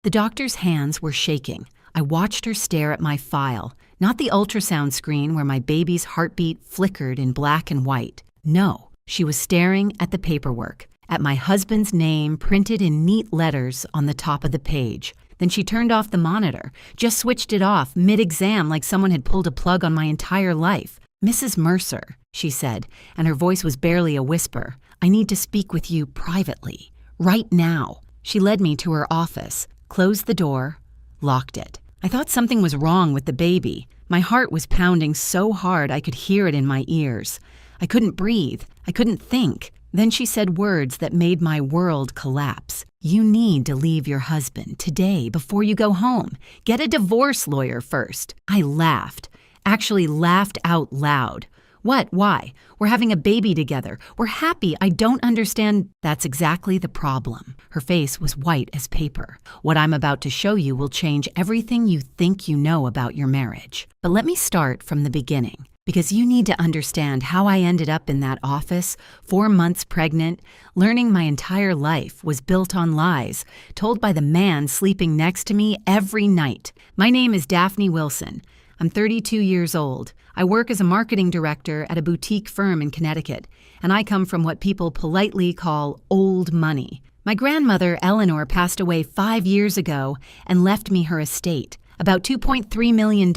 The doctor's hands were shaking. I watched her stare at my file, not the ultrasound screen where my baby's heartbeat flickered in black and white. No, she was staring at the paperwork, at my husband's name printed in neat letters on the top of the page. Then she turned off the monitor, just switched it off mid-exam like someone had pulled a plug on my entire life. "Mrs. Mercer," she said, and her voice was barely a whisper, "I need to speak with you privately, right now." She led me to her office, closed the door, locked it. I thought something was wrong with the baby. My heart was pounding so hard I could hear it in my ears. I couldn't breathe. I couldn't think. Then she said words that made my world collapse. "You need to leave your husband today before you go home. Get a divorce lawyer first." I laughed. Actually laughed out loud. "What? Why? We're having a baby together. We're happy. I don't understand." "That's exactly the problem." Her face was white as paper. "What I'm about to show you will change everything you think you know about your marriage. But let me start from the beginning, because you need to understand how I ended up in that office, 4 months pregnant, learning my entire life was built on lies, told by the man sleeping next to me every night. My name is Daphne Wilson. I'm 32 years old. I work as a marketing director at a boutique firm in Connecticut, and I come from what people politely call old money. My grandmother, Eleanor, passed away 5 years ago and left me her estate, about $2.3 million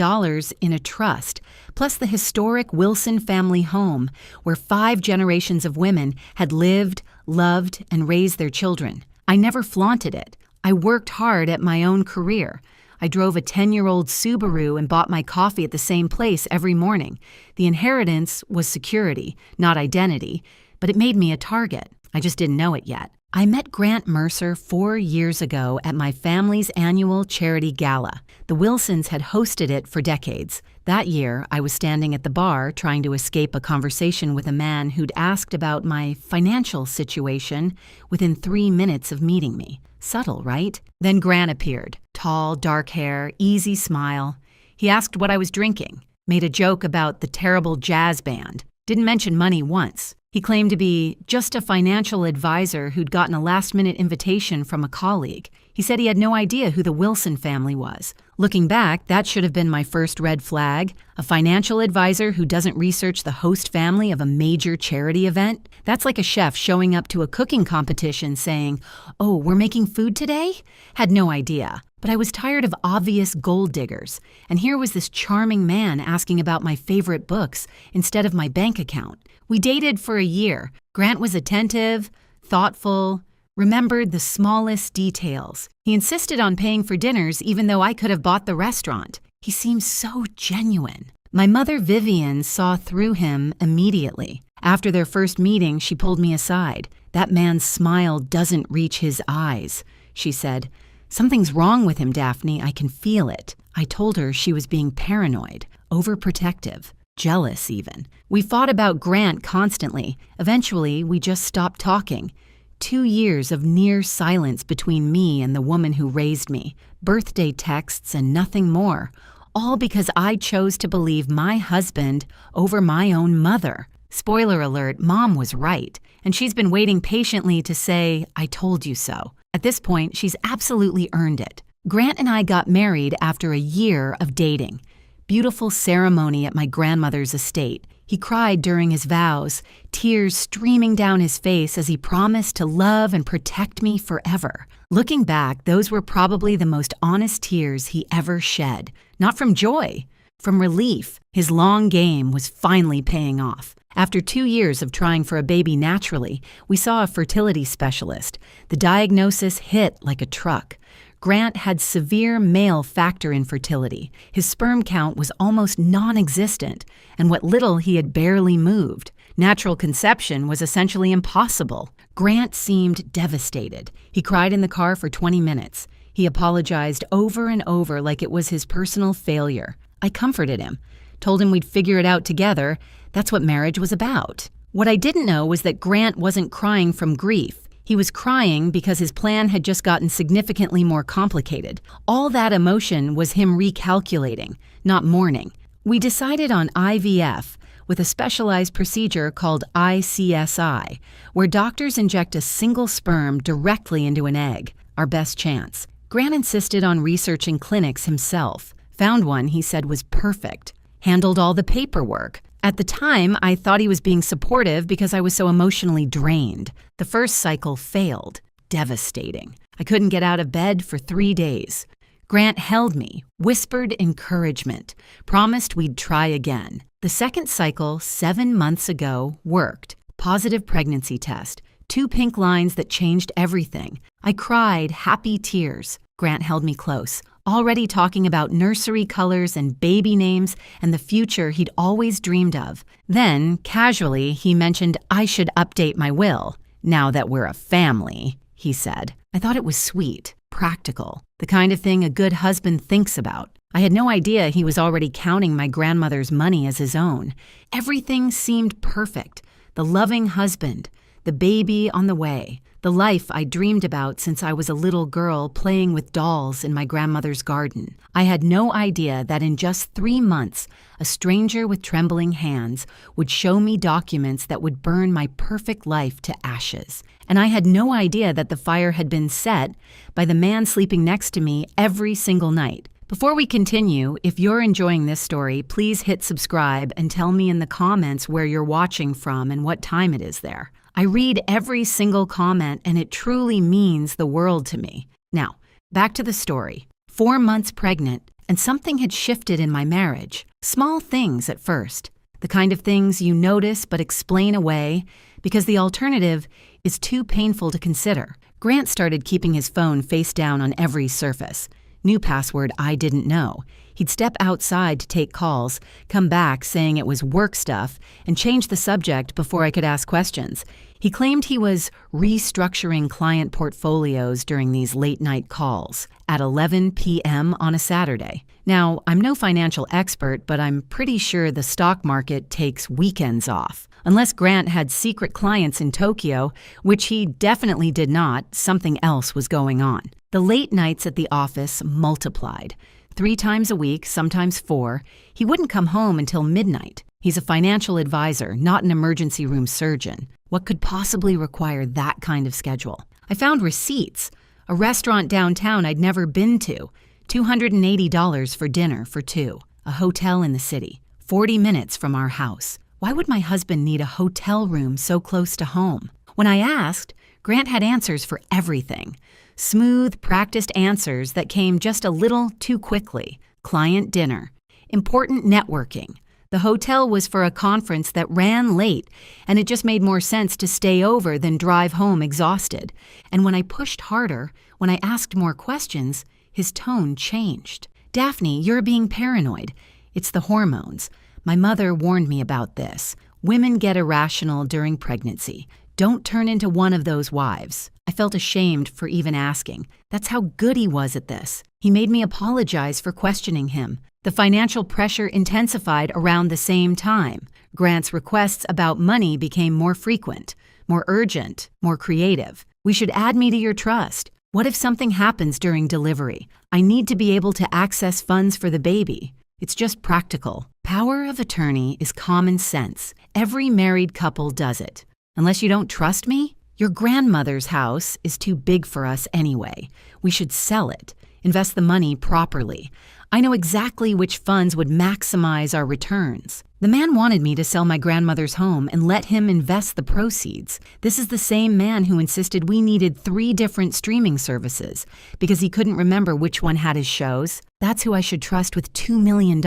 in a trust, plus the historic Wilson family home, where 5 generations of women had lived, loved, and raised their children. I never flaunted it. I worked hard at my own career. I drove a 10-year-old Subaru and bought my coffee at the same place every morning. The inheritance was security, not identity, but it made me a target. I just didn't know it yet. I met Grant Mercer 4 years ago at my family's annual charity gala. The Wilsons had hosted it for decades. That year, I was standing at the bar trying to escape a conversation with a man who'd asked about my financial situation within 3 minutes of meeting me. Subtle, right? Then Grant appeared. Tall, dark hair, easy smile. He asked what I was drinking, made a joke about the terrible jazz band, didn't mention money once. He claimed to be just a financial advisor who'd gotten a last-minute invitation from a colleague. He said he had no idea who the Wilson family was. Looking back, that should have been my first red flag. A financial advisor who doesn't research the host family of a major charity event? That's like a chef showing up to a cooking competition saying, "Oh, we're making food today?" Had no idea. But I was tired of obvious gold diggers, and here was this charming man asking about my favorite books instead of my bank account. We dated for a year. Grant was attentive, thoughtful, remembered the smallest details. He insisted on paying for dinners even though I could have bought the restaurant. He seemed so genuine. My mother, Vivian, saw through him immediately. After their first meeting, she pulled me aside. "That man's smile doesn't reach his eyes," she said. "Something's wrong with him, Daphne. I can feel it." I told her she was being paranoid, overprotective, jealous even. We fought about Grant constantly. Eventually, we just stopped talking. 2 years of near silence between me and the woman who raised me. Birthday texts and nothing more. All because I chose to believe my husband over my own mother. Spoiler alert, Mom was right, and she's been waiting patiently to say, "I told you so." At this point, she's absolutely earned it. Grant and I got married after a year of dating. Beautiful ceremony at my grandmother's estate. He cried during his vows, tears streaming down his face as he promised to love and protect me forever. Looking back, those were probably the most honest tears he ever shed. Not from joy, from relief. His long game was finally paying off. After 2 years of trying for a baby naturally, we saw a fertility specialist. The diagnosis hit like a truck. Grant had severe male factor infertility. His sperm count was almost non-existent, and what little he had barely moved. Natural conception was essentially impossible. Grant seemed devastated. He cried in the car for 20 minutes. He apologized over and over like it was his personal failure. I comforted him, told him we'd figure it out together. That's what marriage was about. What I didn't know was that Grant wasn't crying from grief. He was crying because his plan had just gotten significantly more complicated. All that emotion was him recalculating, not mourning. We decided on IVF with a specialized procedure called ICSI, where doctors inject a single sperm directly into an egg, our best chance. Grant insisted on researching clinics himself. Found one he said was perfect. Handled all the paperwork. At the time, I thought he was being supportive because I was so emotionally drained. The first cycle failed. Devastating. I couldn't get out of bed for 3 days. Grant held me, whispered encouragement, promised we'd try again. The second cycle, 7 months ago, worked. Positive pregnancy test. 2 pink lines that changed everything. I cried happy tears. Grant held me close, already talking about nursery colors and baby names and the future he'd always dreamed of. Then, casually, he mentioned I should update my will. Now that we're a family, he said. I thought it was sweet, practical, the kind of thing a good husband thinks about. I had no idea he was already counting my grandmother's money as his own. Everything seemed perfect. The loving husband, the baby on the way, the life I dreamed about since I was a little girl playing with dolls in my grandmother's garden. I had no idea that in just 3 months, a stranger with trembling hands would show me documents that would burn my perfect life to ashes. And I had no idea that the fire had been set by the man sleeping next to me every single night. Before we continue, if you're enjoying this story, please hit subscribe and tell me in the comments where you're watching from and what time it is there. I read every single comment and it truly means the world to me. Now, back to the story. 4 months pregnant and something had shifted in my marriage. Small things at first. The kind of things you notice but explain away because the alternative is too painful to consider. Grant started keeping his phone face down on every surface. New password I didn't know. He'd step outside to take calls, come back saying it was work stuff, and change the subject before I could ask questions. He claimed he was restructuring client portfolios during these late-night calls at 11 p.m. on a Saturday. Now, I'm no financial expert, but I'm pretty sure the stock market takes weekends off. Unless Grant had secret clients in Tokyo, which he definitely did not, something else was going on. The late nights at the office multiplied. 3 times a week, sometimes 4, he wouldn't come home until midnight. He's a financial advisor, not an emergency room surgeon. What could possibly require that kind of schedule? I found receipts. A restaurant downtown I'd never been to. $280 for dinner for 2. A hotel in the city. 40 minutes from our house. Why would my husband need a hotel room so close to home? When I asked, Grant had answers for everything. Smooth, practiced answers that came just a little too quickly. Client dinner. Important networking. The hotel was for a conference that ran late, and it just made more sense to stay over than drive home exhausted. And when I pushed harder, when I asked more questions, his tone changed. Daphne, you're being paranoid. It's the hormones. My mother warned me about this. Women get irrational during pregnancy. Don't turn into one of those wives. I felt ashamed for even asking. That's how good he was at this. He made me apologize for questioning him. The financial pressure intensified around the same time. Grant's requests about money became more frequent, more urgent, more creative. We should add me to your trust. What if something happens during delivery? I need to be able to access funds for the baby. It's just practical. Power of attorney is common sense. Every married couple does it. Unless you don't trust me? Your grandmother's house is too big for us anyway. We should sell it. Invest the money properly. I know exactly which funds would maximize our returns. The man wanted me to sell my grandmother's home and let him invest the proceeds. This is the same man who insisted we needed 3 different streaming services because he couldn't remember which one had his shows. That's who I should trust with $2 million.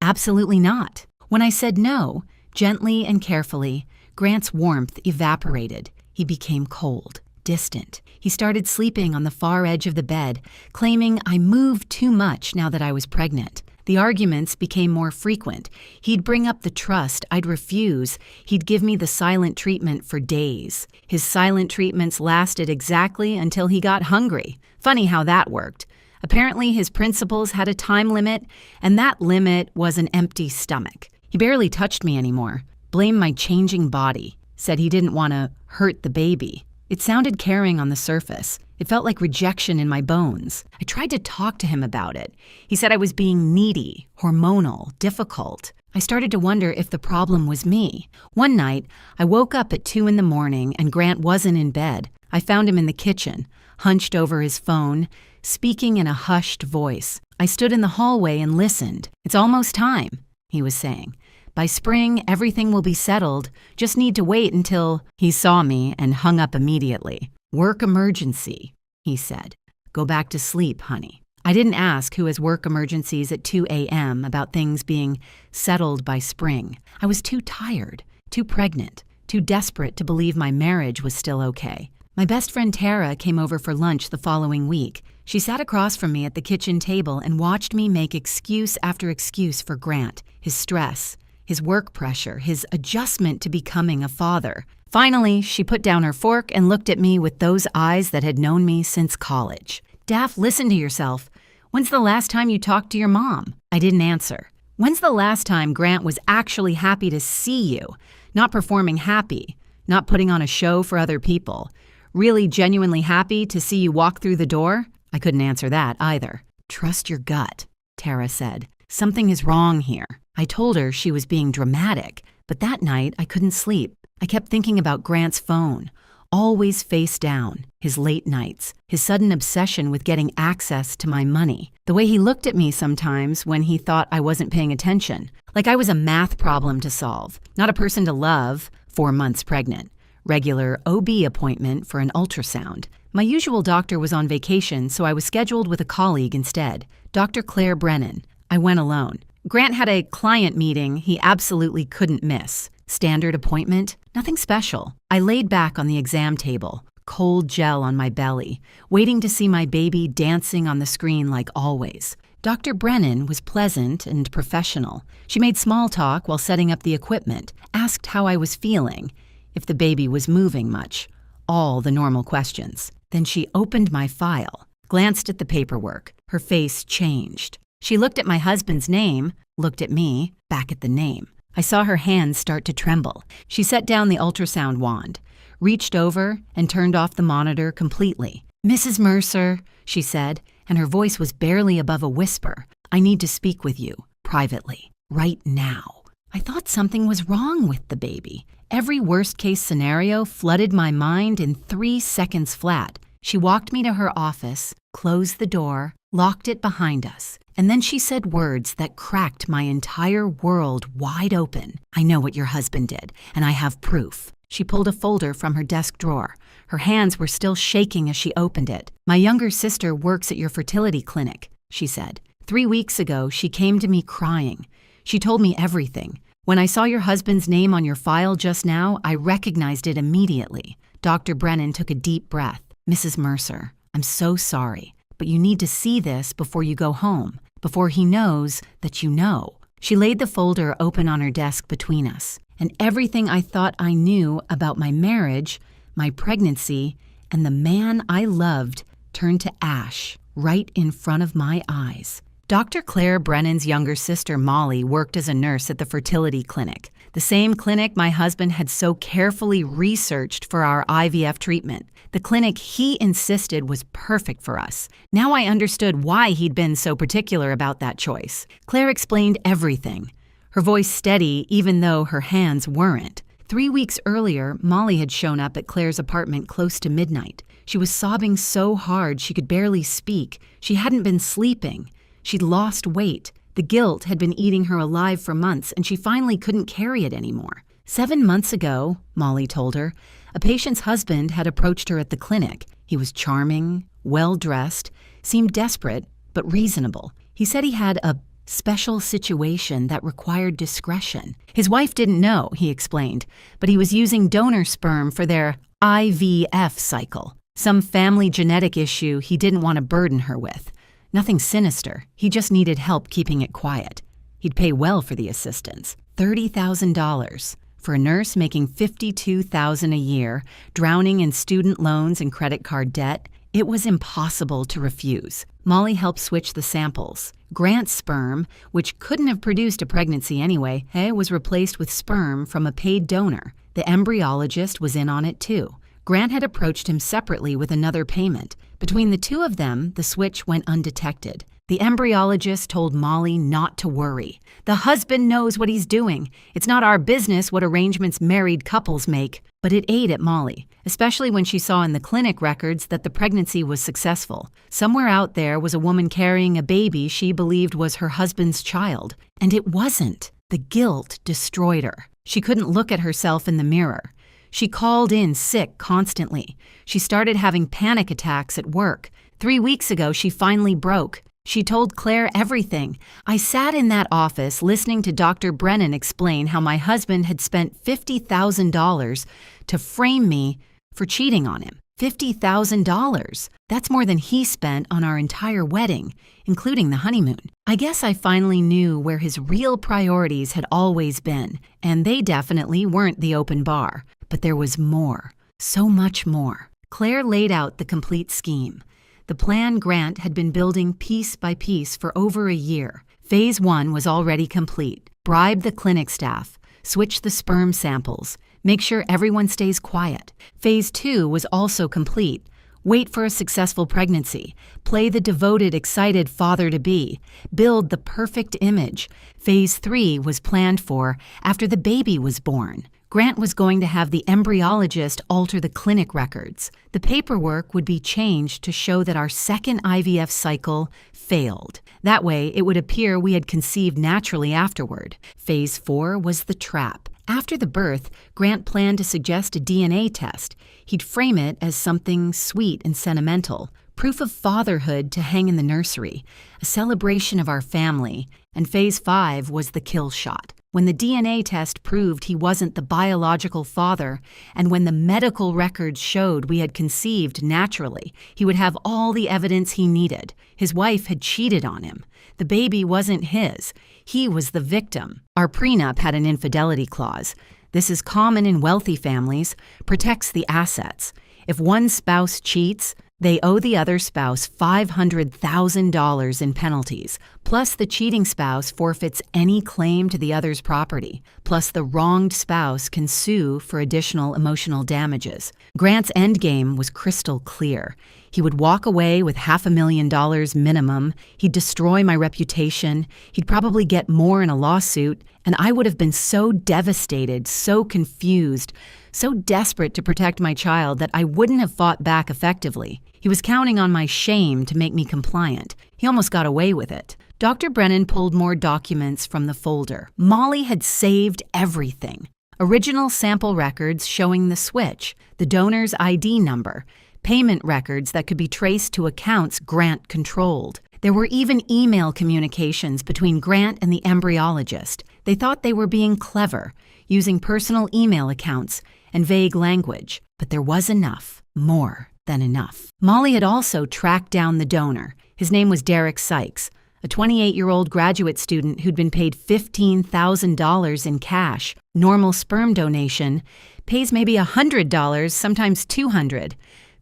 Absolutely not. When I said no, gently and carefully, Grant's warmth evaporated. He became cold, distant. He started sleeping on the far edge of the bed, claiming I moved too much now that I was pregnant. The arguments became more frequent. He'd bring up the trust I'd refuse. He'd give me the silent treatment for days. His silent treatments lasted exactly until he got hungry. Funny how that worked. Apparently his principles had a time limit, and that limit was an empty stomach. He barely touched me anymore. Blamed my changing body. Said he didn't want to hurt the baby. It sounded caring on the surface. It felt like rejection in my bones. I tried to talk to him about it. He said I was being needy, hormonal, difficult. I started to wonder if the problem was me. One night, I woke up at 2 a.m. and Grant wasn't in bed. I found him in the kitchen, hunched over his phone, speaking in a hushed voice. I stood in the hallway and listened. "It's almost time," he was saying. "By spring, everything will be settled. Just need to wait until—" He saw me and hung up immediately. "Work emergency," he said. "Go back to sleep, honey." I didn't ask who has work emergencies at 2 a.m. about things being settled by spring. I was too tired, too pregnant, too desperate to believe my marriage was still okay. My best friend Tara came over for lunch the following week. She sat across from me at the kitchen table and watched me make excuse after excuse for Grant, his stress, his work pressure, his adjustment to becoming a father. Finally, she put down her fork and looked at me with those eyes that had known me since college. "Daff, listen to yourself. When's the last time you talked to your mom?" I didn't answer. "When's the last time Grant was actually happy to see you? Not performing happy, not putting on a show for other people. Really genuinely happy to see you walk through the door?" I couldn't answer that either. "Trust your gut," Tara said. "Something is wrong here." I told her she was being dramatic, but that night I couldn't sleep. I kept thinking about Grant's phone, always face down, his late nights, his sudden obsession with getting access to my money, the way he looked at me sometimes when he thought I wasn't paying attention, like I was a math problem to solve, not a person to love, 4 months pregnant. Regular OB appointment for an ultrasound. My usual doctor was on vacation, so I was scheduled with a colleague instead, Dr. Claire Brennan. I went alone. Grant had a client meeting he absolutely couldn't miss. Standard appointment, nothing special. I laid back on the exam table, cold gel on my belly, waiting to see my baby dancing on the screen like always. Dr. Brennan was pleasant and professional. She made small talk while setting up the equipment, asked how I was feeling, if the baby was moving much, all the normal questions. Then she opened my file, glanced at the paperwork. Her face changed. She looked at my husband's name, looked at me, back at the name. I saw her hands start to tremble. She set down the ultrasound wand, reached over, and turned off the monitor completely. "Mrs. Mercer," she said, and her voice was barely above a whisper. "I need to speak with you, privately, right now." I thought something was wrong with the baby. Every worst-case scenario flooded my mind in 3 seconds flat. She walked me to her office, closed the door, locked it behind us, and then she said words that cracked my entire world wide open. "I know what your husband did, and I have proof." She pulled a folder from her desk drawer. Her hands were still shaking as she opened it. "My younger sister works at your fertility clinic," she said. 3 weeks ago, she came to me crying. She told me everything. When I saw your husband's name on your file just now, I recognized it immediately. Dr. Brennan took a deep breath. "Mrs. Mercer, I'm so sorry, but you need to see this before you go home, before he knows that you know." She laid the folder open on her desk between us, and everything I thought I knew about my marriage, my pregnancy, and the man I loved turned to ash right in front of my eyes. Dr. Claire Brennan's younger sister, Molly, worked as a nurse at the fertility clinic, the same clinic my husband had so carefully researched for our IVF treatment. The clinic he insisted was perfect for us. Now I understood why he'd been so particular about that choice. Claire explained everything, her voice steady even though her hands weren't. 3 weeks earlier, Molly had shown up at Claire's apartment close to midnight. She was sobbing so hard she could barely speak. She hadn't been sleeping. She'd lost weight. The guilt had been eating her alive for months, and she finally couldn't carry it anymore. 7 months ago, Molly told her, a patient's husband had approached her at the clinic. He was charming, well-dressed, seemed desperate, but reasonable. He said he had a special situation that required discretion. His wife didn't know, he explained, but he was using donor sperm for their IVF cycle, some family genetic issue he didn't want to burden her with. Nothing sinister, he just needed help keeping it quiet. He'd pay well for the assistance, $30,000. For a nurse making $52,000 a year, drowning in student loans and credit card debt, it was impossible to refuse. Molly helped switch the samples. Grant's sperm, which couldn't have produced a pregnancy anyway, was replaced with sperm from a paid donor. The embryologist was in on it too. Grant had approached him separately with another payment. Between the two of them, the switch went undetected. The embryologist told Molly not to worry. The husband knows what he's doing. It's not our business what arrangements married couples make. But it ate at Molly, especially when she saw in the clinic records that the pregnancy was successful. Somewhere out there was a woman carrying a baby she believed was her husband's child. And it wasn't. The guilt destroyed her. She couldn't look at herself in the mirror. She called in sick constantly. She started having panic attacks at work. 3 weeks ago, she finally broke. She told Claire everything. I sat in that office listening to Dr. Brennan explain how my husband had spent $50,000 to frame me for cheating on him. $50,000. That's more than he spent on our entire wedding, including the honeymoon. I guess I finally knew where his real priorities had always been, and they definitely weren't the open bar. But there was more, so much more. Claire laid out the complete scheme. The plan Grant had been building piece by piece for over a year. Phase 1 was already complete. Bribe the clinic staff, switch the sperm samples, make sure everyone stays quiet. Phase 2 was also complete. Wait for a successful pregnancy. Play the devoted, excited father-to-be. Build the perfect image. Phase 3 was planned for after the baby was born. Grant was going to have the embryologist alter the clinic records. The paperwork would be changed to show that our second IVF cycle failed. That way, it would appear we had conceived naturally afterward. Phase 4 was the trap. After the birth, Grant planned to suggest a DNA test. He'd frame it as something sweet and sentimental, proof of fatherhood to hang in the nursery, a celebration of our family. And Phase 5 was the kill shot. When the DNA test proved he wasn't the biological father, and when the medical records showed we had conceived naturally, he would have all the evidence he needed. His wife had cheated on him. The baby wasn't his. He was the victim. Our prenup had an infidelity clause. This is common in wealthy families, protects the assets. If one spouse cheats, they owe the other spouse $500,000 in penalties, plus the cheating spouse forfeits any claim to the other's property, plus the wronged spouse can sue for additional emotional damages. Grant's endgame was crystal clear. He would walk away with $500,000 minimum, he'd destroy my reputation, he'd probably get more in a lawsuit, and I would have been so devastated, so confused, so desperate to protect my child that I wouldn't have fought back effectively. He was counting on my shame to make me compliant. He almost got away with it. Dr. Brennan pulled more documents from the folder. Molly had saved everything. Original sample records showing the switch, the donor's ID number, payment records that could be traced to accounts Grant controlled. There were even email communications between Grant and the embryologist. They thought they were being clever, using personal email accounts and vague language. But there was enough, more than enough. Molly had also tracked down the donor. His name was Derek Sykes, a 28-year-old graduate student who'd been paid $15,000 in cash. Normal sperm donation pays maybe $100, sometimes $200.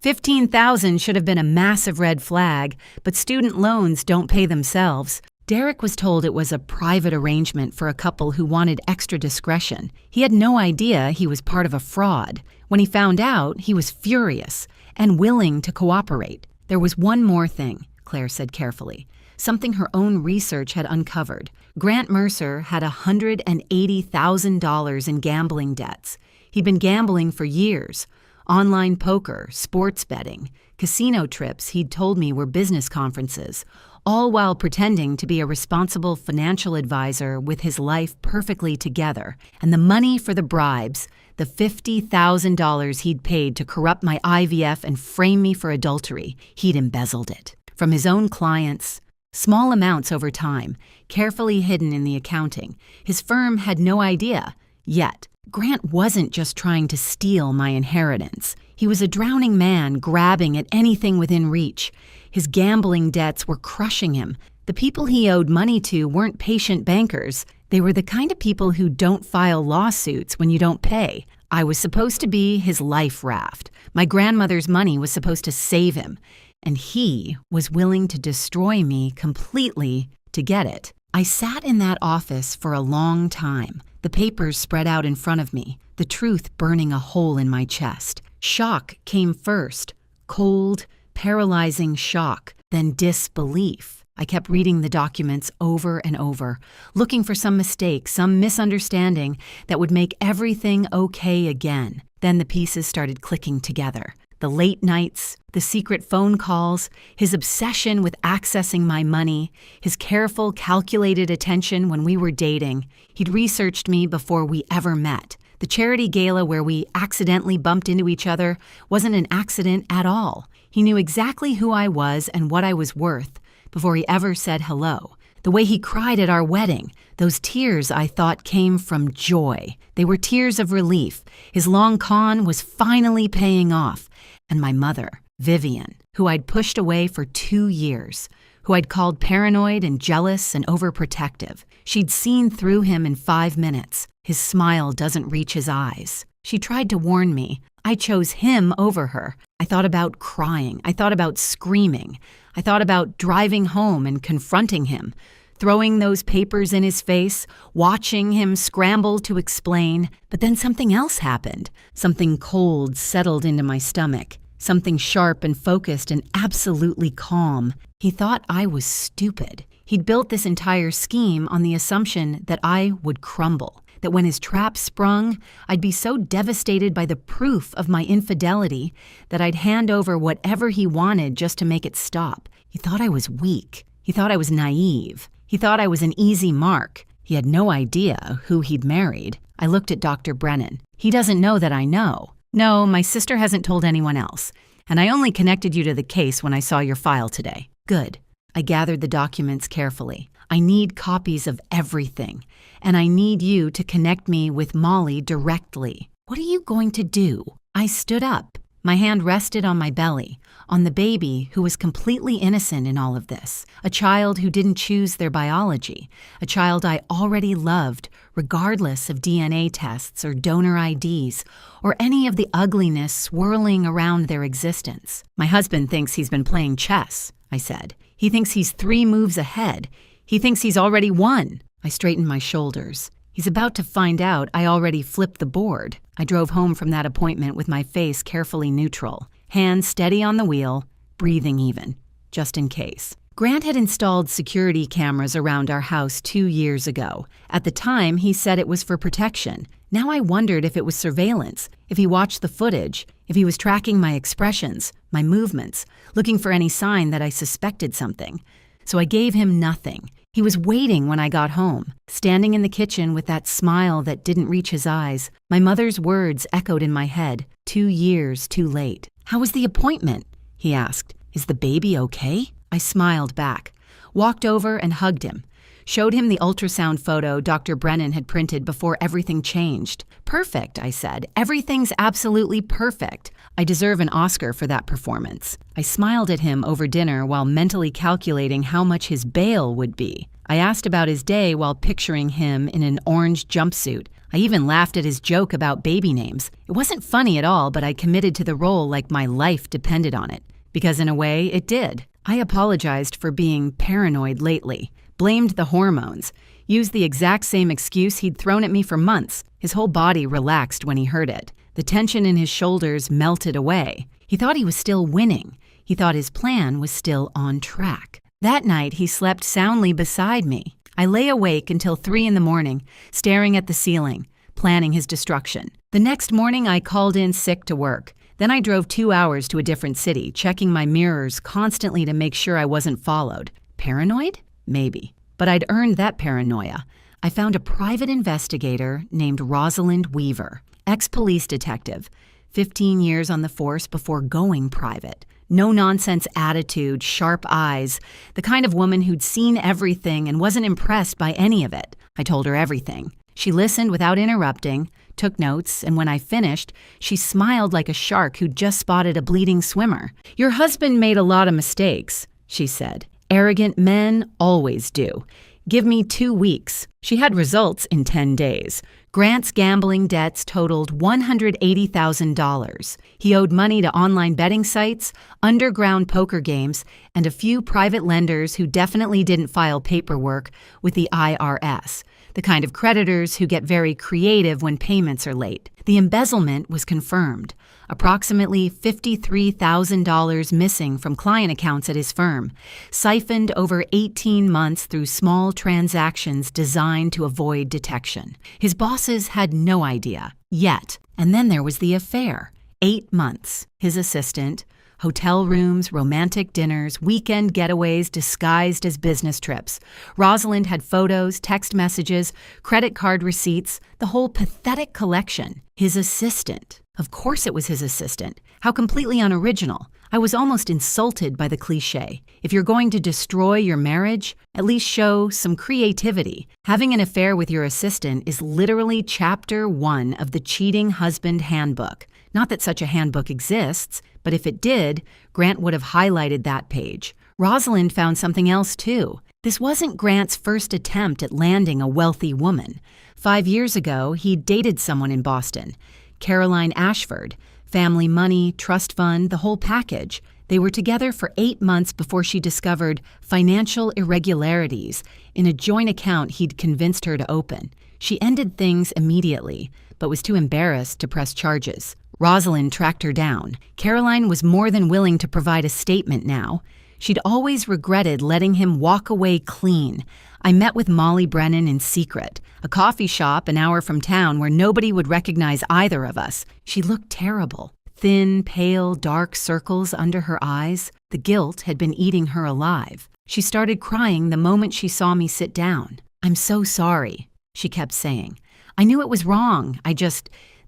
$15,000 should have been a massive red flag, but student loans don't pay themselves. Derek was told it was a private arrangement for a couple who wanted extra discretion. He had no idea he was part of a fraud. When he found out, he was furious and willing to cooperate. There was one more thing, Claire said carefully, something her own research had uncovered. Grant Mercer had $180,000 in gambling debts. He'd been gambling for years. Online poker, sports betting, casino trips he'd told me were business conferences, all while pretending to be a responsible financial advisor with his life perfectly together. And the money for the bribes, the $50,000 he'd paid to corrupt my IVF and frame me for adultery, he'd embezzled it. From his own clients, small amounts over time, carefully hidden in the accounting. His firm had no idea, yet. Grant wasn't just trying to steal my inheritance. He was a drowning man grabbing at anything within reach. His gambling debts were crushing him. The people he owed money to weren't patient bankers. They were the kind of people who don't file lawsuits when you don't pay. I was supposed to be his life raft. My grandmother's money was supposed to save him. And he was willing to destroy me completely to get it. I sat in that office for a long time. The papers spread out in front of me, the truth burning a hole in my chest. Shock came first, cold, paralyzing shock, then disbelief. I kept reading the documents over and over, looking for some mistake, some misunderstanding that would make everything okay again. Then the pieces started clicking together. The late nights, the secret phone calls, his obsession with accessing my money, his careful, calculated attention when we were dating. He'd researched me before we ever met. The charity gala where we accidentally bumped into each other wasn't an accident at all. He knew exactly who I was and what I was worth before he ever said hello. The way he cried at our wedding, those tears I thought came from joy. They were tears of relief. His long con was finally paying off. And my mother, Vivian, who I'd pushed away for 2 years, who I'd called paranoid and jealous and overprotective. She'd seen through him in 5 minutes. His smile doesn't reach his eyes. She tried to warn me. I chose him over her. I thought about crying. I thought about screaming. I thought about driving home and confronting him, throwing those papers in his face, watching him scramble to explain. But then something else happened. Something cold settled into my stomach. Something sharp and focused and absolutely calm. He thought I was stupid. He'd built this entire scheme on the assumption that I would crumble, that when his trap sprung, I'd be so devastated by the proof of my infidelity that I'd hand over whatever he wanted just to make it stop. He thought I was weak. He thought I was naive. He thought I was an easy mark. He had no idea who he'd married. I looked at Dr. Brennan. He doesn't know that I know. No, my sister hasn't told anyone else, and I only connected you to the case when I saw your file today. Good. I gathered the documents carefully. I need copies of everything, and I need you to connect me with Molly directly. What are you going to do? I stood up. My hand rested on my belly, on the baby who was completely innocent in all of this, a child who didn't choose their biology, a child I already loved, regardless of DNA tests or donor IDs, or any of the ugliness swirling around their existence. My husband thinks he's been playing chess, I said. He thinks he's 3 moves ahead. He thinks he's already won. I straightened my shoulders. He's about to find out I already flipped the board. I drove home from that appointment with my face carefully neutral, hands steady on the wheel, breathing even, just in case. Grant had installed security cameras around our house 2 years ago. At the time, he said it was for protection. Now I wondered if it was surveillance, if he watched the footage, if he was tracking my expressions, my movements, looking for any sign that I suspected something. So I gave him nothing. He was waiting when I got home, standing in the kitchen with that smile that didn't reach his eyes. My mother's words echoed in my head, 2 years too late. "How was the appointment?" he asked. "Is the baby okay?" I smiled back, walked over and hugged him, showed him the ultrasound photo Dr. Brennan had printed before everything changed. "Perfect," I said. "Everything's absolutely perfect. I deserve an Oscar for that performance." I smiled at him over dinner while mentally calculating how much his bail would be. I asked about his day while picturing him in an orange jumpsuit. I even laughed at his joke about baby names. It wasn't funny at all, but I committed to the role like my life depended on it. Because in a way, it did. I apologized for being paranoid lately, blamed the hormones, used the exact same excuse he'd thrown at me for months. His whole body relaxed when he heard it. The tension in his shoulders melted away. He thought he was still winning. He thought his plan was still on track. That night, he slept soundly beside me. I lay awake until 3 a.m, staring at the ceiling, planning his destruction. The next morning, I called in sick to work. Then I drove 2 hours to a different city, checking my mirrors constantly to make sure I wasn't followed. Paranoid? Maybe. But I'd earned that paranoia. I found a private investigator named Rosalind Weaver, ex-police detective, 15 years on the force before going private. No-nonsense attitude, sharp eyes, the kind of woman who'd seen everything and wasn't impressed by any of it. I told her everything. She listened without interrupting, took notes, and when I finished, she smiled like a shark who'd just spotted a bleeding swimmer. "Your husband made a lot of mistakes," she said. "Arrogant men always do. Give me 2 weeks." She had results in 10 days. Grant's gambling debts totaled $180,000. He owed money to online betting sites, underground poker games, and a few private lenders who definitely didn't file paperwork with the IRS, the kind of creditors who get very creative when payments are late. The embezzlement was confirmed. Approximately $53,000 missing from client accounts at his firm, siphoned over 18 months through small transactions designed to avoid detection. His bosses had no idea, yet. And then there was the affair. 8 months. His assistant, hotel rooms, romantic dinners, weekend getaways disguised as business trips. Rosalind had photos, text messages, credit card receipts, the whole pathetic collection. His assistant. Of course it was his assistant. How completely unoriginal. I was almost insulted by the cliché. If you're going to destroy your marriage, at least show some creativity. Having an affair with your assistant is literally chapter 1 of the Cheating Husband Handbook. Not that such a handbook exists, but if it did, Grant would have highlighted that page. Rosalind found something else too. This wasn't Grant's first attempt at landing a wealthy woman. 5 years ago, he'd dated someone in Boston, Caroline Ashford. Family money, trust fund, the whole package. They were together for 8 months before she discovered financial irregularities in a joint account he'd convinced her to open. She ended things immediately, but was too embarrassed to press charges. Rosalind tracked her down. Caroline was more than willing to provide a statement now. She'd always regretted letting him walk away clean. I met with Molly Brennan in secret, a coffee shop an hour from town where nobody would recognize either of us. She looked terrible. Thin, pale, dark circles under her eyes. The guilt had been eating her alive. She started crying the moment she saw me sit down. "I'm so sorry," she kept saying. "I knew it was wrong.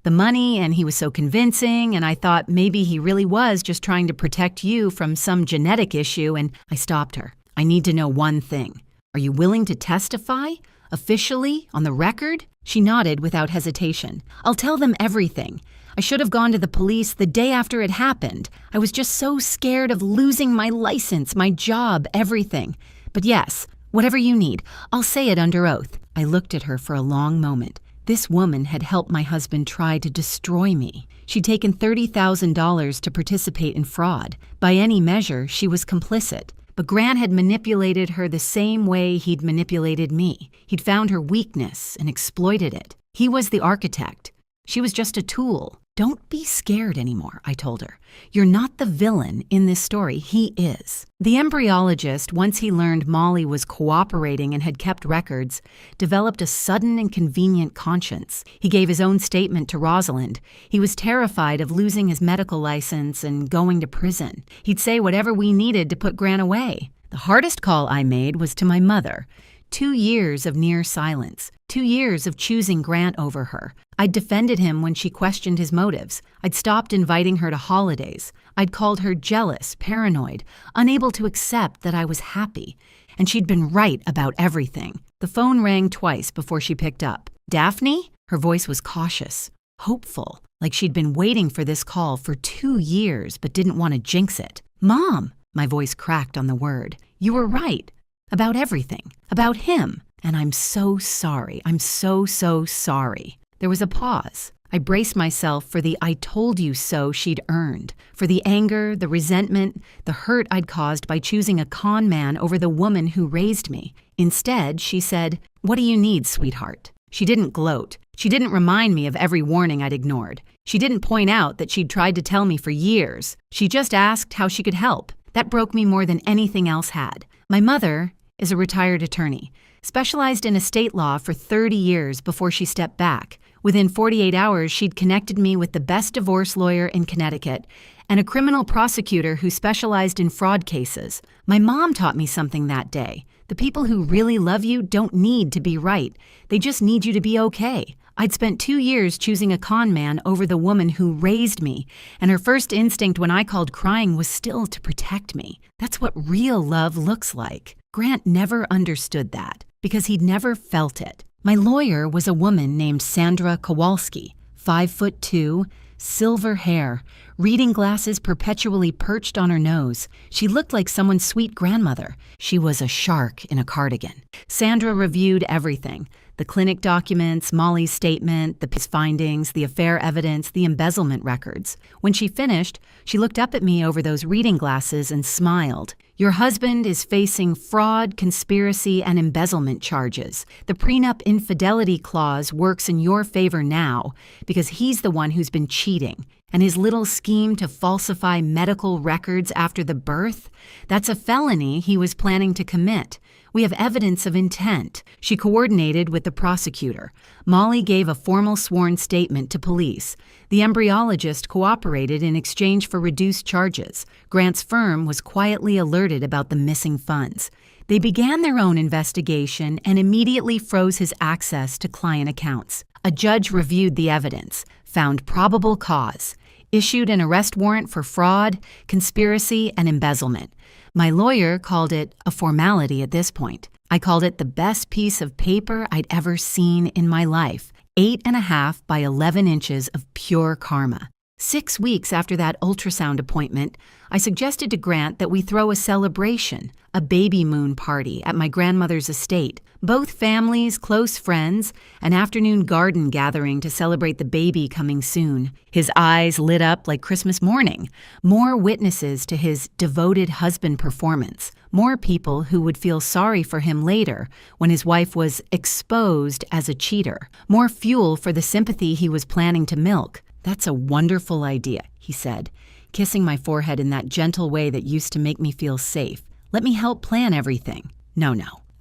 The money, and he was so convincing, and I thought maybe he really was just trying to protect you from some genetic issue," and I stopped her. "I need to know one thing. Are you willing to testify? Officially? On the record?" She nodded without hesitation. "I'll tell them everything. I should have gone to the police the day after it happened. I was just so scared of losing my license, my job, everything. But yes, whatever you need, I'll say it under oath." I looked at her for a long moment. This woman had helped my husband try to destroy me. She'd taken $30,000 to participate in fraud. By any measure, she was complicit. But Grant had manipulated her the same way he'd manipulated me. He'd found her weakness and exploited it. He was the architect. She was just a tool. "Don't be scared anymore," I told her. "You're not the villain in this story. He is." The embryologist, once he learned Molly was cooperating and had kept records, developed a sudden and convenient conscience. He gave his own statement to Rosalind. He was terrified of losing his medical license and going to prison. He'd say whatever we needed to put Grant away. The hardest call I made was to my mother. 2 years of near silence. 2 years of choosing Grant over her. I'd defended him when she questioned his motives. I'd stopped inviting her to holidays. I'd called her jealous, paranoid, unable to accept that I was happy. And she'd been right about everything. The phone rang twice before she picked up. "Daphne?" Her voice was cautious, hopeful, like she'd been waiting for this call for 2 years but didn't want to jinx it. "Mom!" My voice cracked on the word. "You were right. About everything. About him. And I'm so sorry. I'm so sorry." There was a pause. I braced myself for the "I told you so" she'd earned, for the anger, the resentment, the hurt I'd caused by choosing a con man over the woman who raised me. Instead, she said, "What do you need, sweetheart?" She didn't gloat. She didn't remind me of every warning I'd ignored. She didn't point out that she'd tried to tell me for years. She just asked how she could help. That broke me more than anything else had. My mother is a retired attorney, specialized in estate law for 30 years before she stepped back. Within 48 hours, she'd connected me with the best divorce lawyer in Connecticut and a criminal prosecutor who specialized in fraud cases. My mom taught me something that day. The people who really love you don't need to be right. They just need you to be okay. I'd spent 2 years choosing a con man over the woman who raised me, and her first instinct when I called crying was still to protect me. That's what real love looks like. Grant never understood that because he'd never felt it. My lawyer was a woman named Sandra Kowalski, 5'2", silver hair, reading glasses perpetually perched on her nose. She looked like someone's sweet grandmother. She was a shark in a cardigan. Sandra reviewed everything: the clinic documents, Molly's statement, the findings, the affair evidence, the embezzlement records. When she finished, she looked up at me over those reading glasses and smiled. Your husband is facing fraud, conspiracy, and embezzlement charges. The prenup infidelity clause works in your favor now because he's the one who's been cheating. And his little scheme to falsify medical records after the birth? That's a felony he was planning to commit. We have evidence of intent. She coordinated with the prosecutor. Molly gave a formal sworn statement to police. The embryologist cooperated in exchange for reduced charges. Grant's firm was quietly alerted about the missing funds. They began their own investigation and immediately froze his access to client accounts. A judge reviewed the evidence, found probable cause, issued an arrest warrant for fraud, conspiracy, and embezzlement. My lawyer called it a formality at this point. I called it the best piece of paper I'd ever seen in my life. 8.5 by 11 inches of pure karma. 6 weeks after that ultrasound appointment, I suggested to Grant that we throw a celebration, a baby moon party at my grandmother's estate. Both families, close friends, an afternoon garden gathering to celebrate the baby coming soon. His eyes lit up like Christmas morning. More witnesses to his devoted husband performance. More people who would feel sorry for him later when his wife was exposed as a cheater. More fuel for the sympathy he was planning to milk. "That's a wonderful idea," he said, kissing my forehead in that gentle way that used to make me feel safe. "Let me help plan everything." No.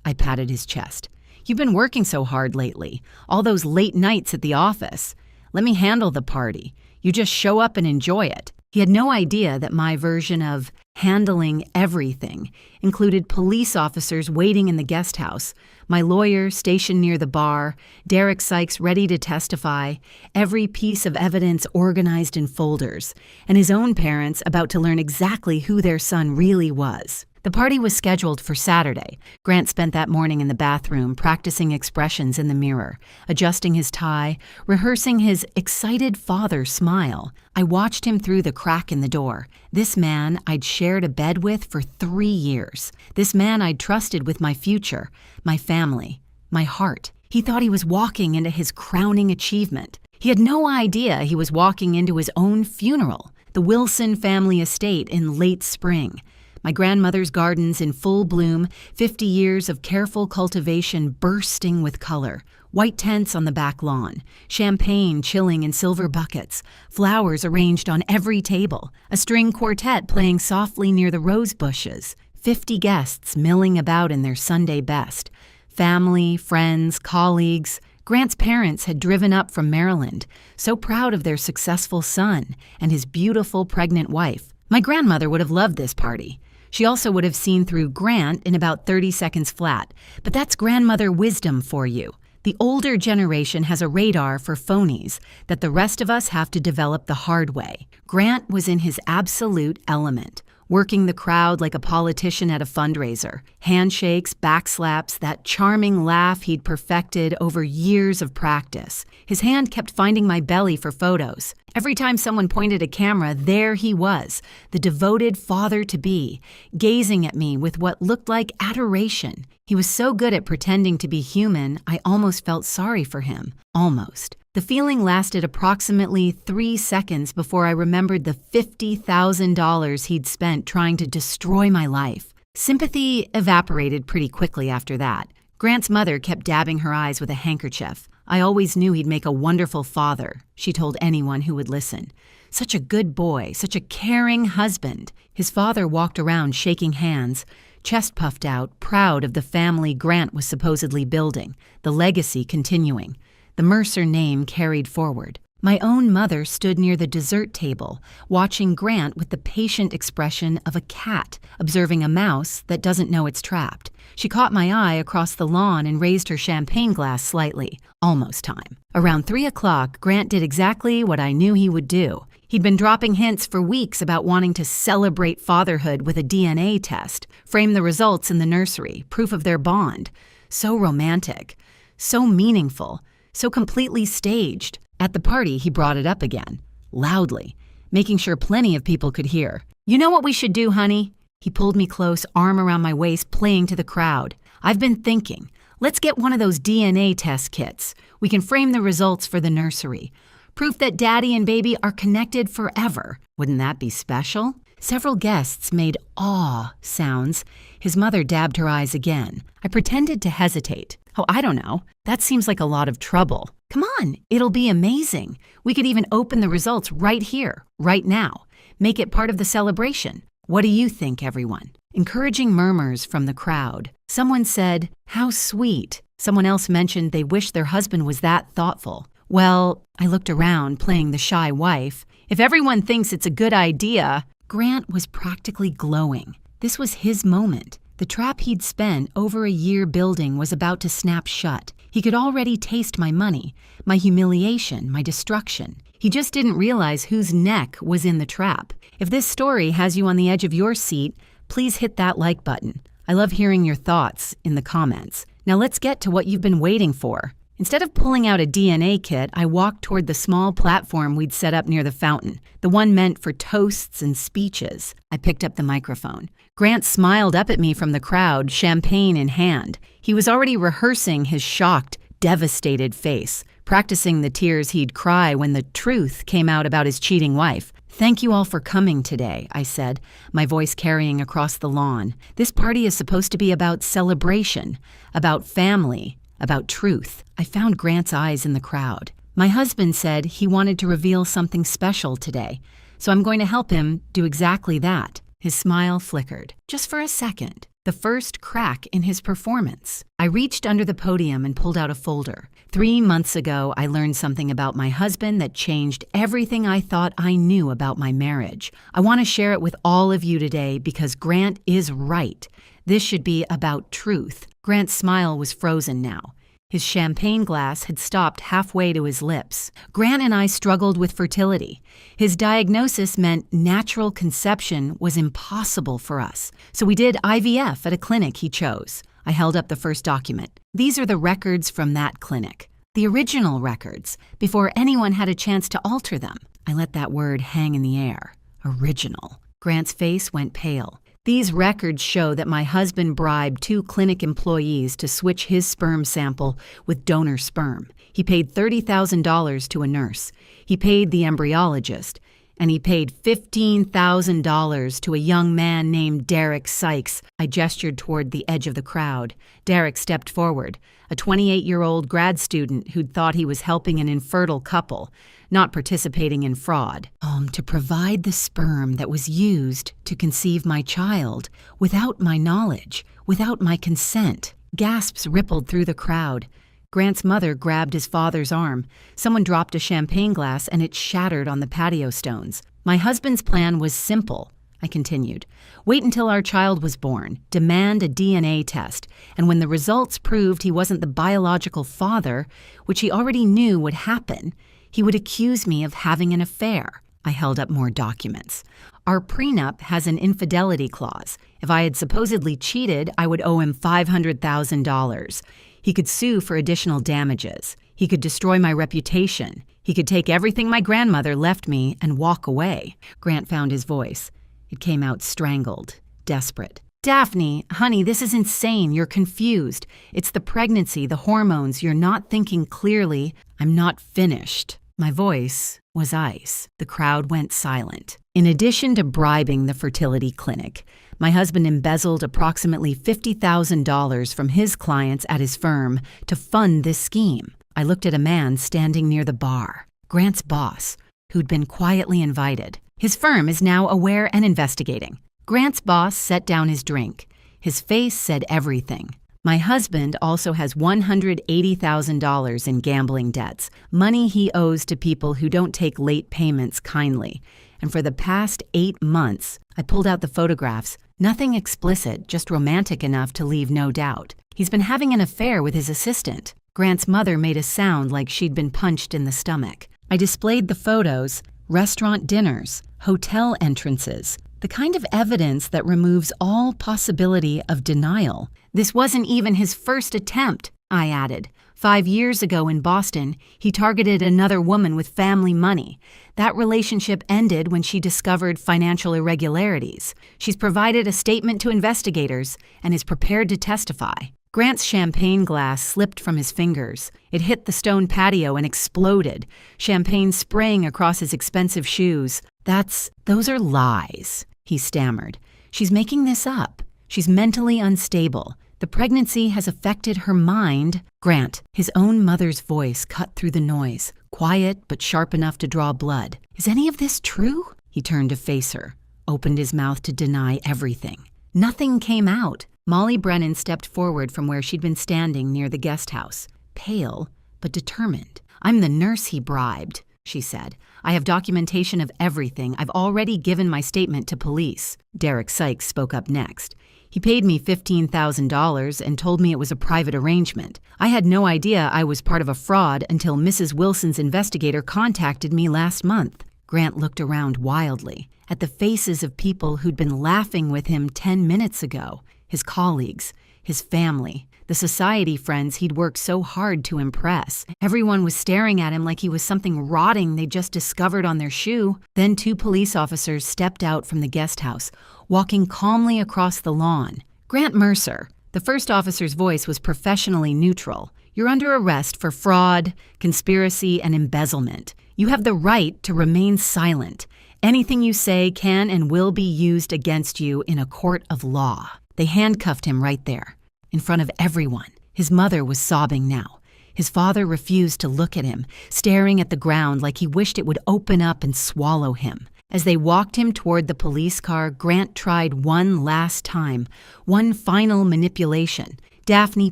I patted his chest. "You've been working so hard lately. All those late nights at the office. Let me handle the party. You just show up and enjoy it." He had no idea that my version of handling everything included police officers waiting in the guest house, my lawyer stationed near the bar, Derek Sykes ready to testify, every piece of evidence organized in folders, and his own parents about to learn exactly who their son really was. The party was scheduled for Saturday. Grant spent that morning in the bathroom practicing expressions in the mirror, adjusting his tie, rehearsing his excited father smile. I watched him through the crack in the door. This man I'd shared a bed with for 3 years. This man I'd trusted with my future, my family, my heart. He thought he was walking into his crowning achievement. He had no idea he was walking into his own funeral, the Wilson family estate in late spring. My grandmother's gardens in full bloom, 50 years of careful cultivation bursting with color, white tents on the back lawn, champagne chilling in silver buckets, flowers arranged on every table, a string quartet playing softly near the rose bushes, 50 guests milling about in their Sunday best, family, friends, colleagues. Grant's parents had driven up from Maryland, so proud of their successful son and his beautiful pregnant wife. My grandmother would have loved this party. She also would have seen through Grant in about 30 seconds flat. But that's grandmother wisdom for you. The older generation has a radar for phonies that the rest of us have to develop the hard way. Grant was in his absolute element, working the crowd like a politician at a fundraiser. Handshakes, backslaps, that charming laugh he'd perfected over years of practice. His hand kept finding my belly for photos. Every time someone pointed a camera, there he was, the devoted father-to-be, gazing at me with what looked like adoration. He was so good at pretending to be human, I almost felt sorry for him. Almost. The feeling lasted approximately 3 seconds before I remembered the $50,000 he'd spent trying to destroy my life. Sympathy evaporated pretty quickly after that. Grant's mother kept dabbing her eyes with a handkerchief. I always knew he'd make a wonderful father, she told anyone who would listen. Such a good boy, such a caring husband. His father walked around shaking hands, chest puffed out, proud of the family Grant was supposedly building, the legacy continuing. The Mercer name carried forward. My own mother stood near the dessert table, watching Grant with the patient expression of a cat observing a mouse that doesn't know it's trapped. She caught my eye across the lawn and raised her champagne glass slightly. Almost time. Around 3 o'clock, Grant did exactly what I knew he would do. He'd been dropping hints for weeks about wanting to celebrate fatherhood with a DNA test, frame the results in the nursery, proof of their bond. So romantic, so meaningful, so completely staged. At the party, he brought it up again, loudly, making sure plenty of people could hear. "You know what we should do, honey?" He pulled me close, arm around my waist, playing to the crowd. "I've been thinking. Let's get one of those DNA test kits. We can frame the results for the nursery. Proof that daddy and baby are connected forever. Wouldn't that be special?" Several guests made "aw" sounds. His mother dabbed her eyes again. I pretended to hesitate. Oh, I don't know. That seems like a lot of trouble. Come on, it'll be amazing. We could even open the results right here, right now. Make it part of the celebration. What do you think, everyone? Encouraging murmurs from the crowd. Someone said, "How sweet." Someone else mentioned they wished their husband was that thoughtful. Well, I looked around, playing the shy wife. If everyone thinks it's a good idea, Grant was practically glowing. This was his moment. The trap he'd spent over a year building was about to snap shut. He could already taste my money, my humiliation, my destruction. He just didn't realize whose neck was in the trap. If this story has you on the edge of your seat, please hit that like button. I love hearing your thoughts in the comments. Now let's get to what you've been waiting for. Instead of pulling out a DNA kit, I walked toward the small platform we'd set up near the fountain, the one meant for toasts and speeches. I picked up the microphone. Grant smiled up at me from the crowd, champagne in hand. He was already rehearsing his shocked, devastated face, practicing the tears he'd cry when the truth came out about his cheating wife. "Thank you all for coming today," I said, my voice carrying across the lawn. "This party is supposed to be about celebration, about family, about truth." I found Grant's eyes in the crowd. "My husband said he wanted to reveal something special today, so I'm going to help him do exactly that." His smile flickered, just for a second, the first crack in his performance. I reached under the podium and pulled out a folder. 3 months ago, I learned something about my husband that changed everything I thought I knew about my marriage. I want to share it with all of you today because Grant is right. This should be about truth. Grant's smile was frozen now. His champagne glass had stopped halfway to his lips. Grant and I struggled with fertility. His diagnosis meant natural conception was impossible for us. So we did IVF at a clinic he chose. I held up the first document. These are the records from that clinic. The original records, before anyone had a chance to alter them. I let that word hang in the air. Original. Grant's face went pale. These records show that my husband bribed 2 clinic employees to switch his sperm sample with donor sperm. He paid $30,000 to a nurse. He paid the embryologist. And he paid $15,000 to a young man named Derek Sykes. I gestured toward the edge of the crowd. Derek stepped forward, a 28-year-old grad student who'd thought he was helping an infertile couple, not participating in fraud. To provide the sperm that was used to conceive my child without my knowledge, without my consent. Gasps rippled through the crowd. Grant's mother grabbed his father's arm. Someone dropped a champagne glass and it shattered on the patio stones. My husband's plan was simple, I continued. Wait until our child was born, demand a DNA test, and when the results proved he wasn't the biological father, which he already knew would happen, he would accuse me of having an affair. I held up more documents. Our prenup has an infidelity clause. If I had supposedly cheated, I would owe him $500,000. He could sue for additional damages. He could destroy my reputation. He could take everything my grandmother left me and walk away. Grant found his voice. It came out strangled, desperate. "Daphne, honey, this is insane. You're confused. It's the pregnancy, the hormones. You're not thinking clearly. I'm not finished." My voice was ice. The crowd went silent. In addition to bribing the fertility clinic, my husband embezzled approximately $50,000 from his clients at his firm to fund this scheme. I looked at a man standing near the bar, Grant's boss, who'd been quietly invited. His firm is now aware and investigating. Grant's boss set down his drink. His face said everything. My husband also has $180,000 in gambling debts, money he owes to people who don't take late payments kindly. And for the past 8 months, I pulled out the photographs. Nothing explicit, just romantic enough to leave no doubt. He's been having an affair with his assistant. Grant's mother made a sound like she'd been punched in the stomach. I displayed the photos, restaurant dinners, hotel entrances, the kind of evidence that removes all possibility of denial. This wasn't even his first attempt, I added. 5 years ago in Boston, he targeted another woman with family money. That relationship ended when she discovered financial irregularities. She's provided a statement to investigators and is prepared to testify. Grant's champagne glass slipped from his fingers. It hit the stone patio and exploded, champagne spraying across his expensive shoes. Those are lies. he stammered. "She's making this up. She's mentally unstable. The pregnancy has affected her mind." Grant, his own mother's voice cut through the noise, quiet but sharp enough to draw blood. "Is any of this true?" He turned to face her, opened his mouth to deny everything. Nothing came out. Molly Brennan stepped forward from where she'd been standing near the guest house, pale but determined. "I'm the nurse he bribed," she said. "I have documentation of everything. I've already given my statement to police." Derek Sykes spoke up next. "He paid me $15,000 and told me it was a private arrangement. I had no idea I was part of a fraud until Mrs. Wilson's investigator contacted me last month." Grant looked around wildly at the faces of people who'd been laughing with him 10 minutes ago. His colleagues, his family, the society friends he'd worked so hard to impress. Everyone was staring at him like he was something rotting they'd just discovered on their shoe. Then 2 police officers stepped out from the guest house, walking calmly across the lawn. "Grant Mercer." The first officer's voice was professionally neutral. "You're under arrest for fraud, conspiracy, and embezzlement. You have the right to remain silent. Anything you say can and will be used against you in a court of law." They handcuffed him right there, in front of everyone. His mother was sobbing now. His father refused to look at him, staring at the ground like he wished it would open up and swallow him. As they walked him toward the police car, Grant tried one last time, one final manipulation. "Daphne,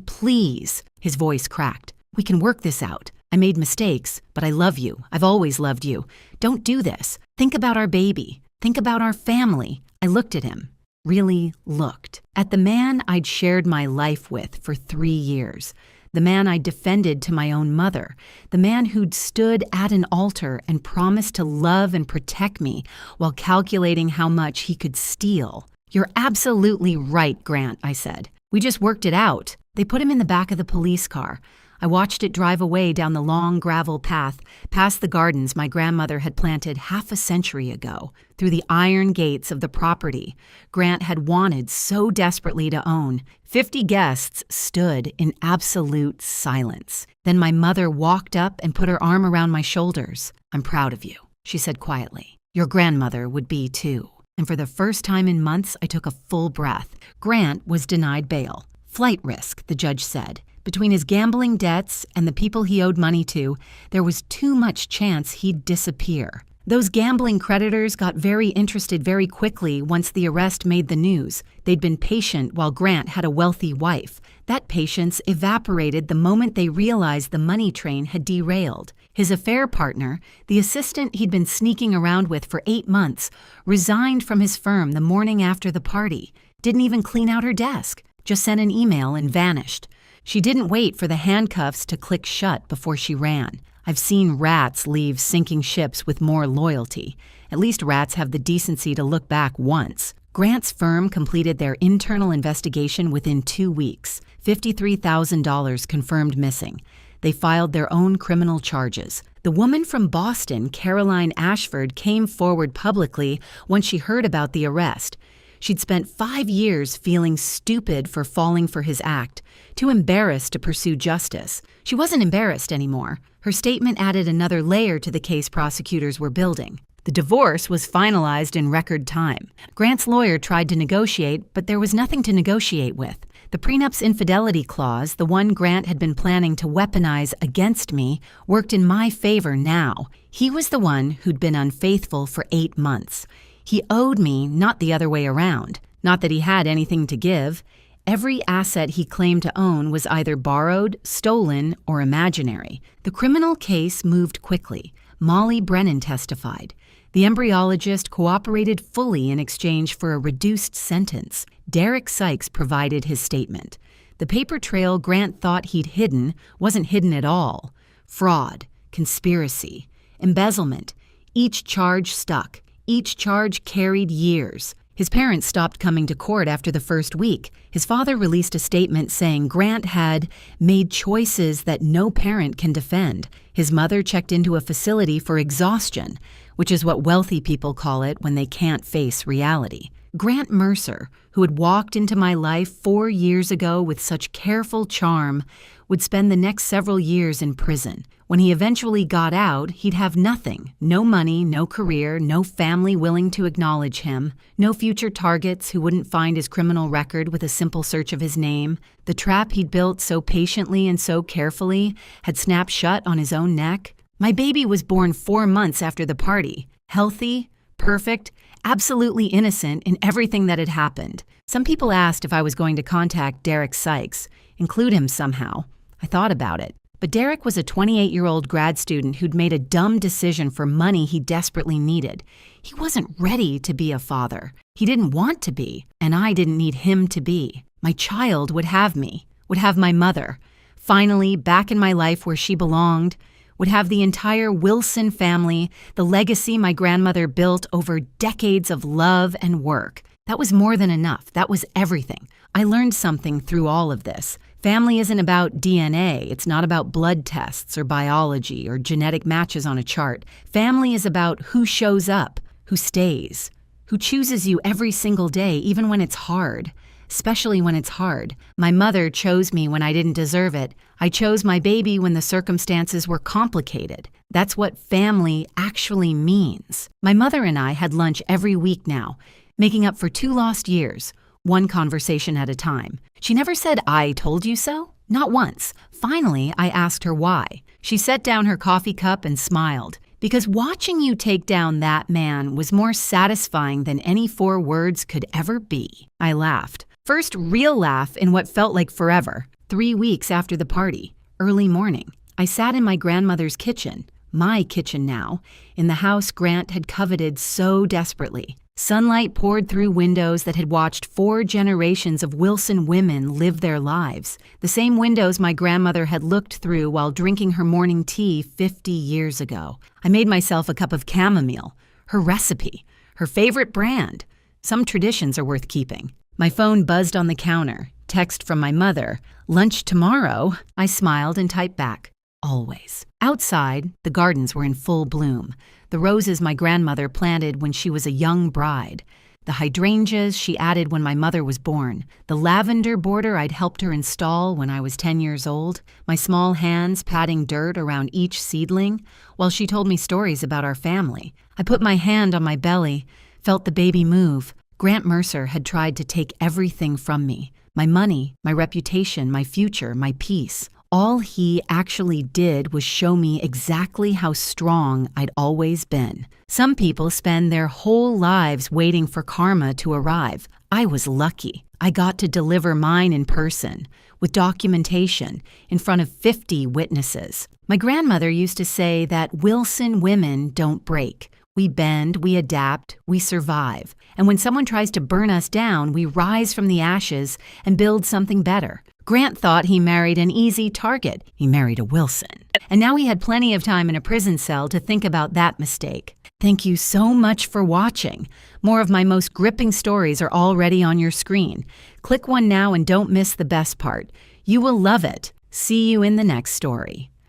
please." His voice cracked. "We can work this out. I made mistakes, but I love you. I've always loved you. Don't do this. Think about our baby. Think about our family." I looked at him. Really looked. At the man I'd shared my life with for 3 years. The man I defended to my own mother. The man who'd stood at an altar and promised to love and protect me while calculating how much he could steal. "You're absolutely right, Grant," I said. "We just worked it out." They put him in the back of the police car. I watched it drive away down the long gravel path, past the gardens my grandmother had planted half a century ago, through the iron gates of the property Grant had wanted so desperately to own. 50 guests stood in absolute silence. Then my mother walked up and put her arm around my shoulders. "I'm proud of you," she said quietly. "Your grandmother would be too." And for the first time in months, I took a full breath. Grant was denied bail. "Flight risk," the judge said. Between his gambling debts and the people he owed money to, there was too much chance he'd disappear. Those gambling creditors got very interested very quickly once the arrest made the news. They'd been patient while Grant had a wealthy wife. That patience evaporated the moment they realized the money train had derailed. His affair partner, the assistant he'd been sneaking around with for 8 months, resigned from his firm the morning after the party. Didn't even clean out her desk. Just sent an email and vanished. She didn't wait for the handcuffs to click shut before she ran. I've seen rats leave sinking ships with more loyalty. At least rats have the decency to look back once. Grant's firm completed their internal investigation within 2 weeks. $53,000 confirmed missing. They filed their own criminal charges. The woman from Boston, Caroline Ashford, came forward publicly once she heard about the arrest. She'd spent 5 years feeling stupid for falling for his act, too embarrassed to pursue justice. She wasn't embarrassed anymore. Her statement added another layer to the case prosecutors were building. The divorce was finalized in record time. Grant's lawyer tried to negotiate, but there was nothing to negotiate with. The prenup's infidelity clause, the one Grant had been planning to weaponize against me, worked in my favor now. He was the one who'd been unfaithful for 8 months. He owed me, not the other way around. Not that he had anything to give. Every asset he claimed to own was either borrowed, stolen, or imaginary. The criminal case moved quickly. Molly Brennan testified. The embryologist cooperated fully in exchange for a reduced sentence. Derek Sykes provided his statement. The paper trail Grant thought he'd hidden wasn't hidden at all. Fraud, conspiracy, embezzlement. Each charge stuck. Each charge carried years. His parents stopped coming to court after the first week. His father released a statement saying Grant had made choices that no parent can defend. His mother checked into a facility for exhaustion, which is what wealthy people call it when they can't face reality. Grant Mercer, who had walked into my life 4 years ago with such careful charm, would spend the next several years in prison. When he eventually got out, he'd have nothing. No money, no career, no family willing to acknowledge him, no future targets who wouldn't find his criminal record with a simple search of his name. The trap he'd built so patiently and so carefully had snapped shut on his own neck. My baby was born 4 months after the party, healthy, perfect, absolutely innocent in everything that had happened. Some people asked if I was going to contact Derek Sykes, include him somehow. I thought about it. But Derek was a 28-year-old grad student who'd made a dumb decision for money he desperately needed. He wasn't ready to be a father. He didn't want to be, and I didn't need him to be. My child would have me, would have my mother, finally back in my life where she belonged, would have the entire Wilson family, the legacy my grandmother built over decades of love and work. That was more than enough. That was everything. I learned something through all of this. Family isn't about DNA. It's not about blood tests or biology or genetic matches on a chart. Family is about who shows up, who stays, who chooses you every single day, even when it's hard, especially when it's hard. My mother chose me when I didn't deserve it. I chose my baby when the circumstances were complicated. That's what family actually means. My mother and I had lunch every week now, making up for 2 lost years. One conversation at a time. She never said, "I told you so." Not once. Finally, I asked her why. She set down her coffee cup and smiled. Because watching you take down that man was more satisfying than any 4 words could ever be. I laughed. First real laugh in what felt like forever. 3 weeks after the party. Early morning. I sat in my grandmother's kitchen. My kitchen now. In the house Grant had coveted so desperately. Sunlight poured through windows that had watched 4 generations of Wilson women live their lives. The same windows my grandmother had looked through while drinking her morning tea 50 years ago. I made myself a cup of chamomile, her recipe, her favorite brand. Some traditions are worth keeping. My phone buzzed on the counter. Text from my mother. "Lunch tomorrow." I smiled and typed back. Always. Outside, the gardens were in full bloom. The roses my grandmother planted when she was a young bride. The hydrangeas she added when my mother was born. The lavender border I'd helped her install when I was 10 years old. My small hands patting dirt around each seedling while she told me stories about our family. I put my hand on my belly, felt the baby move. Grant Mercer had tried to take everything from me. My money, my reputation, my future, my peace. All he actually did was show me exactly how strong I'd always been. Some people spend their whole lives waiting for karma to arrive. I was lucky. I got to deliver mine in person, with documentation, in front of 50 witnesses. My grandmother used to say that Wilson women don't break. We bend, we adapt, we survive. And when someone tries to burn us down, we rise from the ashes and build something better. Grant thought he married an easy target. He married a Wilson. And now he had plenty of time in a prison cell to think about that mistake. Thank you so much for watching. More of my most gripping stories are already on your screen. Click one now and don't miss the best part. You will love it. See you in the next story.